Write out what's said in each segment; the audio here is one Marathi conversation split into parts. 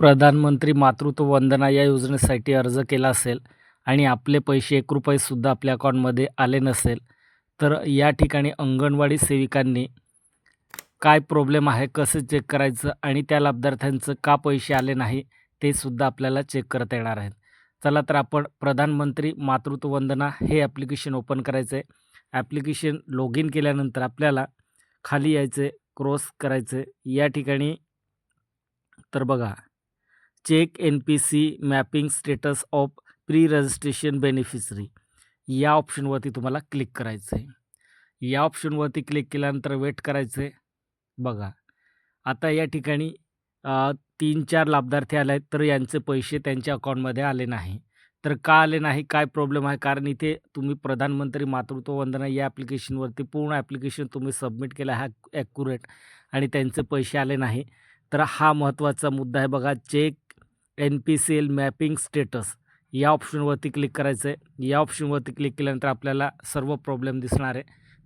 प्रधानमंत्री मातृत्व वंदना या योजनेसाठी अर्ज केला असेल आणि आपले पैसे ₹1 आपल्या अकाउंटमध्ये आले नसेल, तर या ठिकाणी अंगणवाडी सेविकांनी काय प्रॉब्लेम आहे, कसं चेक करायचं आणि त्या लाभार्थ्यांचं का पैसे आले नाही, ते सुद्धा आपल्याला चेक करता येणार आहेत. चला तर आपण प्रधानमंत्री मातृत्व वंदना हे ॲप्लिकेशन ओपन करायचं आहे. ॲप्लिकेशन लॉग इन केल्यानंतर आपल्याला खाली यायचं आहे, क्रॉस करायचं आहे. या ठिकाणी तर बघा, check NPC mapping status of pre registration beneficiary या ऑप्शनवरती तुम्हाला क्लिक करायचं आहे. या ऑप्शनवरती क्लिक केल्यानंतर वेट करायचं आहे. बघा, आता या ठिकाणी 3-4 लाभार्थी आले आहेत, तर यांचे पैसे त्यांच्या अकाउंटमध्ये आले नाही. तर का आले नाही, काय प्रॉब्लेम आहे? कारण इथे तुम्ही प्रधानमंत्री मातृत्व वंदना या ॲप्लिकेशनवरती पूर्ण ॲप्लिकेशन तुम्ही सबमिट केलं आहे ॲक्युरेट आणि त्यांचे पैसे आले नाही. तर हा महत्त्वाचा मुद्दा आहे. बघा, चेक NPCL मॅपिंग स्टेटस या ऑप्शनवरती क्लिक करायचं आहे. या ऑप्शनवरती क्लिक केल्यानंतर आपल्याला सर्व प्रॉब्लेम दिसणार आहे.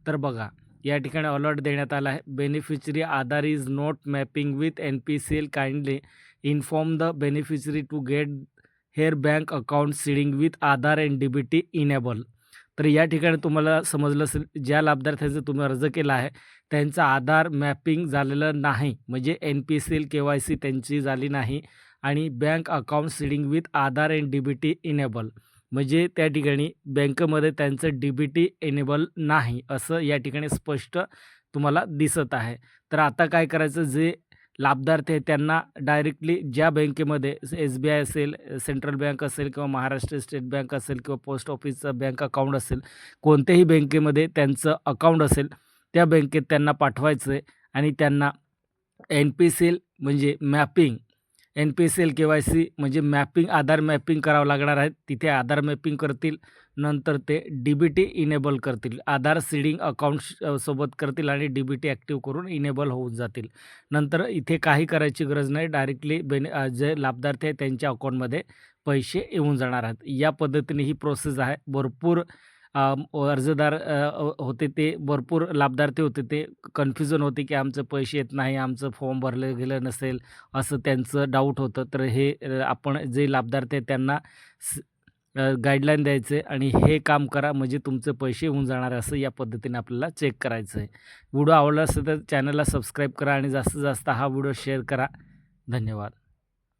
तर बघा, या ठिकाणी अलर्ट देण्यात आला आहे. Beneficiary Aadhaar is not mapping with NPCL, kindly inform the beneficiary to get her bank account seeding with Aadhaar and DBT enable. तर या ठिकाणी तुम्हाला समजलं असेल, ज्या लाभार्थ्याचा तुम्ही अर्ज केला आहे त्यांचा आधार मॅपिंग झालेलं नाही, म्हणजे NPCL KYC त्यांची झाली नाही आणि bank account seeding with Aadhaar and DBT enable, म्हणजे त्या ठिकाणी बँकेमध्ये त्यांचं DBT इनेबल नाही, असं या ठिकाणी स्पष्ट तुम्हाला दिसत आहे. तर आता काय करायचं, जे लाभार्थी आहेत त्यांना डायरेक्टली ज्या बँकेमध्ये SBI असेल, सेंट्रल बँक असेल किंवा महाराष्ट्र स्टेट बँक असेल किंवा पोस्ट ऑफिसचं बँक अकाउंट असेल, कोणत्याही बँकेमध्ये त्यांचं अकाउंट असेल, त्या बँकेत त्यांना पाठवायचं आहे आणि त्यांना NPCL म्हणजे मॅपिंग, NPCL KYC म्हणजे मॅपिंग, आधार मॅपिंग करावं लागणार आहे. तिथे आधार मॅपिंग करतील, नंतर ते DBT इनेबल करतील. आधार सीडिंग अकाउंट सोबत करतील आणि DBT ॲक्टिव्ह करून इनेबल होऊन जातील. नंतर इथे काही करायची गरज नाही, डायरेक्टली जे लाभार्थी आहेत त्यांच्या अकाउंटमध्ये पैसे येऊन जाणार आहेत. या पद्धतीने ही प्रोसेस आहे. भरपूर अर्जदार होते, ते भरपूर लाभार्थी होते, ते कन्फ्युजन होते की आमचे पैसे येत नाही, आमचं फॉर्म भरलं गेलं नसेल, असं त्यांचं डाऊट होतं. तर हे आपण जे लाभार्थी आहेत त्यांना गाईडलाईन द्यायचे आणि हे काम करा, म्हणजे तुमचे पैसे येऊन जाणार आहे, असं या पद्धतीने आपल्याला चेक करायचं आहे. व्हिडिओ आवडला असेल तर चॅनलला सबस्क्राईब करा आणि जास्तीत जास्त हा व्हिडिओ शेअर करा. धन्यवाद.